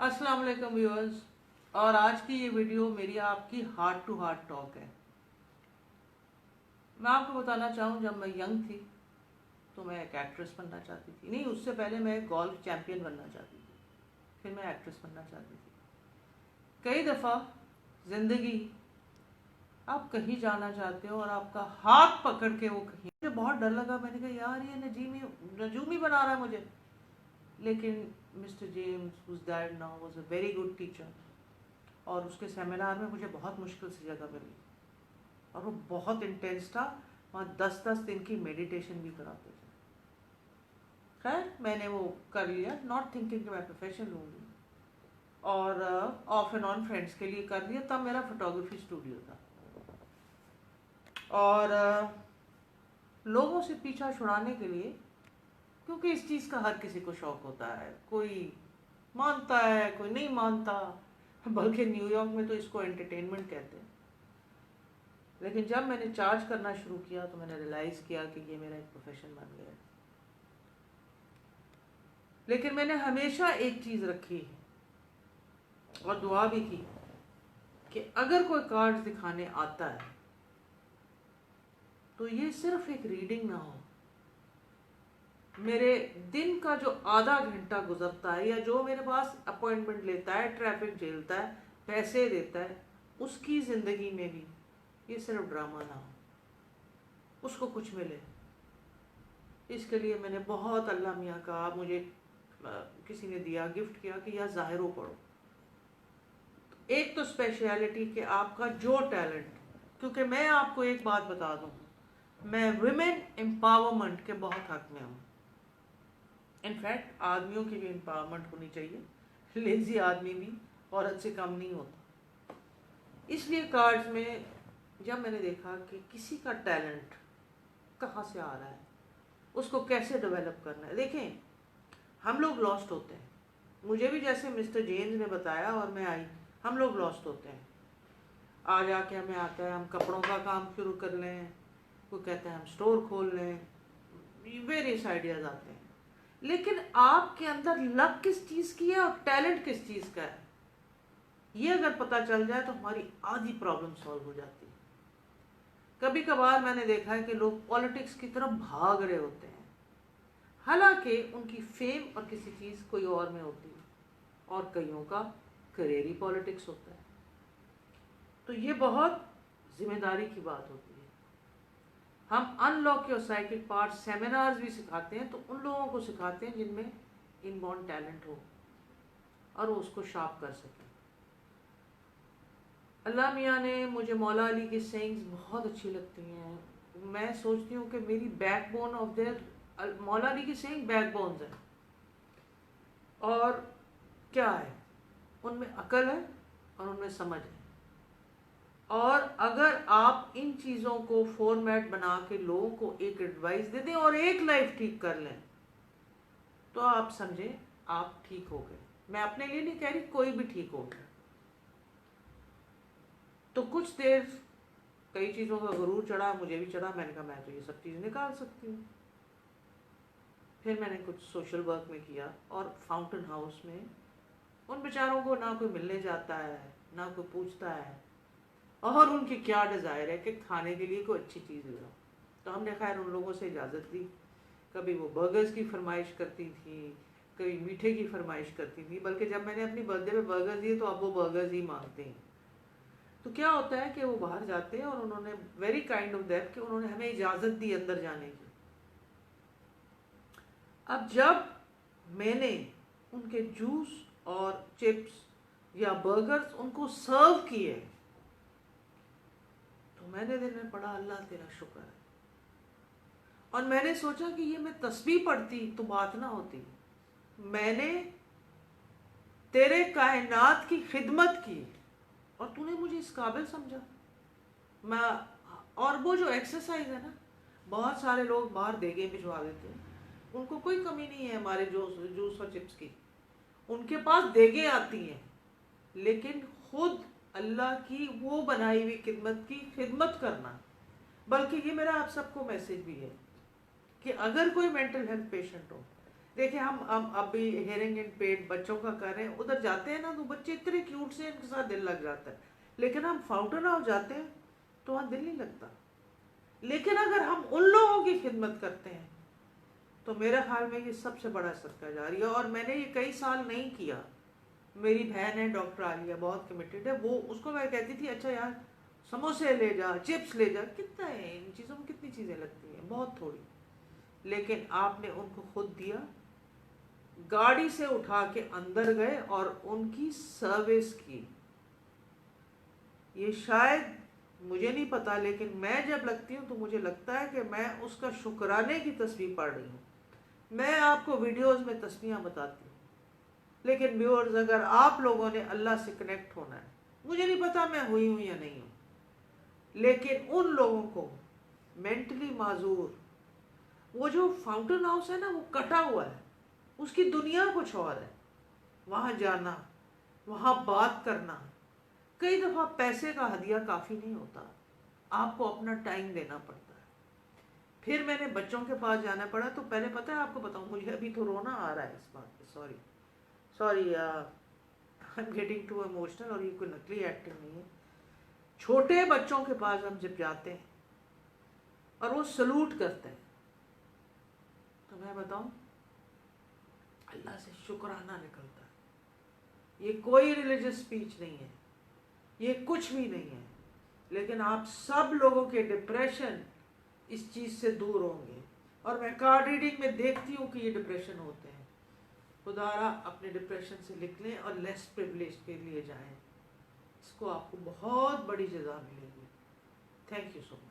अस्सलाम वालेकुम व्यूअर्स। और आज की ये वीडियो मेरी आपकी हार्ट टू हार्ट टॉक है। मैं आपको बताना चाहूँ, जब मैं यंग थी तो मैं एक एक्ट्रेस बनना चाहती थी। नहीं, उससे पहले मैं एक गोल्फ चैम्पियन बनना चाहती थी, फिर मैं एक्ट्रेस बनना चाहती थी। कई दफ़ा ज़िंदगी, आप कहीं जाना चाहते हो और आपका हाथ पकड़ के वो कहीं, मुझे बहुत डर लगा। मैंने कहा यार ये नजूमी बना रहा है मुझे। लेकिन mister James whose dad now was a very good teacher, और उसके सेमिनार में मुझे बहुत मुश्किल से जगह मिली और वो बहुत इंटेंस था। वहाँ 10-10 दिन की मेडिटेशन भी कराते थे। खैर मैंने वो कर लिया, नॉट थिंकिंग कि मैं प्रोफेशन लूँगी, और ऑफ एंड ऑन फ्रेंड्स के लिए कर लिया। तब मेरा फोटोग्राफी स्टूडियो था, और लोगों से पीछा छुड़ाने के लिए, क्योंकि इस चीज़ का हर किसी को शौक होता है, कोई मानता है कोई नहीं मानता, बल्कि न्यूयॉर्क में तो इसको एंटरटेनमेंट कहते हैं। लेकिन जब मैंने चार्ज करना शुरू किया तो मैंने रियलाइज़ किया कि ये मेरा एक प्रोफेशन बन गया है। लेकिन मैंने हमेशा एक चीज़ रखी और दुआ भी की कि अगर कोई कार्ड्स दिखाने आता है तो ये सिर्फ एक रीडिंग ना हो। मेरे दिन का जो आधा घंटा गुजरता है, या जो मेरे पास अपॉइंटमेंट लेता है, ट्रैफिक झेलता है, पैसे देता है, उसकी ज़िंदगी में भी ये सिर्फ ड्रामा ना हो, उसको कुछ मिले। इसके लिए मैंने बहुत अल्लाह मियाँ का, मुझे किसी ने दिया, गिफ्ट किया कि यह ज़ाहिरो पढ़ो। एक तो स्पेशलिटी कि आपका जो टैलेंट, क्योंकि मैं आपको एक बात बता दूँ, मैं विमेन एम्पावरमेंट के बहुत हक में हूँ। इनफैक्ट आदमियों की भी एम्पावरमेंट होनी चाहिए, लेजी आदमी भी औरत से कम नहीं होता। इसलिए कार्ड्स में जब मैंने देखा कि किसी का टैलेंट कहाँ से आ रहा है, उसको कैसे डेवलप करना है। देखें, हम लोग लॉस्ट होते हैं, मुझे भी जैसे मिस्टर जेम्स ने बताया और मैं आई, हम लोग लॉस्ट होते हैं। आ जाके हमें आता है हम कपड़ों का काम शुरू कर लें, कोई कहता है हम स्टोर खोल लें, वेरियस आइडियाज़ आते हैं। लेकिन आपके अंदर लक किस चीज़ की है और टैलेंट किस चीज़ का है, ये अगर पता चल जाए तो हमारी आधी प्रॉब्लम सॉल्व हो जाती है। कभी कभार मैंने देखा है कि लोग पॉलिटिक्स की तरफ भाग रहे होते हैं, हालांकि उनकी फेम और किसी चीज़ कोई और में होती है, और कईयों का करियर ही पॉलिटिक्स होता है। तो ये बहुत जिम्मेदारी की बात होती है। हम unlock your psychic part seminars भी सिखाते हैं, तो उन लोगों को सिखाते हैं जिनमें इनबॉर्न टैलेंट हो और वो उसको शार्प कर सकें। अल्लाह मियाँ ने, मुझे मौला अली की सेइंग्स बहुत अच्छी लगती हैं। मैं सोचती हूँ कि मेरी बैकबोन ऑफ देयर, मौला अली की सेइंग बैकबोन्स है, और क्या है उनमें, अकल है और उनमें समझ है। और अगर आप इन चीज़ों को फॉर्मेट बना के लोगों को एक एडवाइस दे दें और एक लाइफ ठीक कर लें, तो आप समझें आप ठीक हो गए। मैं अपने लिए नहीं कह रही, कोई भी ठीक हो गया। तो कुछ देर कई चीज़ों का गुरूर चढ़ा, मुझे भी चढ़ा। मैंने कहा मैं तो ये सब चीज़ निकाल सकती हूँ। फिर मैंने कुछ सोशल वर्क में किया, और फाउंटेन हाउस में उन बेचारों को ना कोई मिलने जाता है, ना कोई पूछता है, और उनकी क्या डिज़ायर है कि खाने के लिए कोई अच्छी चीज़ ले। तो हमने खैर उन लोगों से इजाज़त ली। कभी वो बर्गर्स की फरमाइश करती थी, कभी मीठे की फरमाइश करती थी, बल्कि जब मैंने अपनी बर्थडे पे बर्गर दिए तो अब वो बर्गर्स ही मांगते हैं। तो क्या होता है कि वो बाहर जाते हैं, और उन्होंने वेरी काइंड ऑफ दैट कि उन्होंने हमें इजाज़त दी अंदर जाने की। अब जब मैंने उनके जूस और चिप्स या बर्गर्स उनको सर्व किए, तो मैंने दिल में पढ़ा अल्लाह तेरा शुक्र है। और मैंने सोचा कि ये मैं तस्बीह पढ़ती तो बात ना होती। मैंने तेरे कायनात की खिदमत की और तूने मुझे इस काबिल समझा। मैं, और वो जो एक्सरसाइज है ना, बहुत सारे लोग बाहर देगे भिजवा देते हैं, उनको कोई कमी नहीं है हमारे जूस और चिप्स की, उनके पास देगे आती हैं, लेकिन खुद अल्लाह की वो बनाई हुई खिदमत की खिदमत करना। बल्कि ये मेरा आप सबको मैसेज भी है कि अगर कोई मेंटल हेल्थ पेशेंट हो, देखिए हम अभी हेयरिंग एंड पेड बच्चों का कर रहे हैं, उधर जाते हैं ना तो बच्चे इतने क्यूट से, इनके साथ दिल लग जाता है। लेकिन हम फाउंटेन हाउस जाते हैं तो वहाँ दिल नहीं लगता। लेकिन अगर हम उन लोगों की खिदमत करते हैं तो मेरे ख्याल में ये सबसे बड़ा सदका जारी है। और मैंने ये कई साल नहीं किया। मेरी बहन है डॉक्टर आलिया, बहुत कमिटेड है वो, उसको मैं कहती थी अच्छा यार समोसे ले जा, चिप्स ले जा, कितना है इन चीज़ों में, कितनी चीज़ें लगती हैं, बहुत थोड़ी। लेकिन आपने उनको खुद दिया, गाड़ी से उठा के अंदर गए और उनकी सर्विस की। ये शायद मुझे नहीं पता, लेकिन मैं जब लगती हूँ तो मुझे लगता है कि मैं उसका शुक्राने की तस्वीर पढ़ रही हूँ। मैं आपको वीडियोस में तस्वीरें बताती हूँ, लेकिन व्यूअर्स अगर आप लोगों ने अल्लाह से कनेक्ट होना है, मुझे नहीं पता मैं हुई हूँ या नहीं हूँ, लेकिन उन लोगों को मेंटली माजूर, वो जो फाउंटेन हाउस है ना वो कटा हुआ है, उसकी दुनिया कुछ और है। वहाँ जाना, वहाँ बात करना, कई दफ़ा पैसे का हदिया काफ़ी नहीं होता, आपको अपना टाइम देना पड़ता है। फिर मैंने बच्चों के पास जाना पड़ा, तो पहले पता है आपको बताऊँ, मुझे अभी तो रोना आ रहा है इस बात पे, sorry I am getting too emotional, और ये कोई नकली एक्टिंग नहीं है। छोटे बच्चों के पास हम जब जाते हैं और वो सलूट करते हैं, तो मैं बताऊं अल्लाह से शुक्राना निकलता है। ये कोई रिलीजियस स्पीच नहीं है, ये कुछ भी नहीं है, लेकिन आप सब लोगों के डिप्रेशन इस चीज़ से दूर होंगे। और मैं कार्ड रीडिंग में देखती हूँ कि ये डिप्रेशन होते हैं। खुदारा अपने डिप्रेशन से निकलें और लेस प्रिविलेज के लिए जाएं, इसको आपको बहुत बड़ी जज़ा मिलेगी। Thank you so much.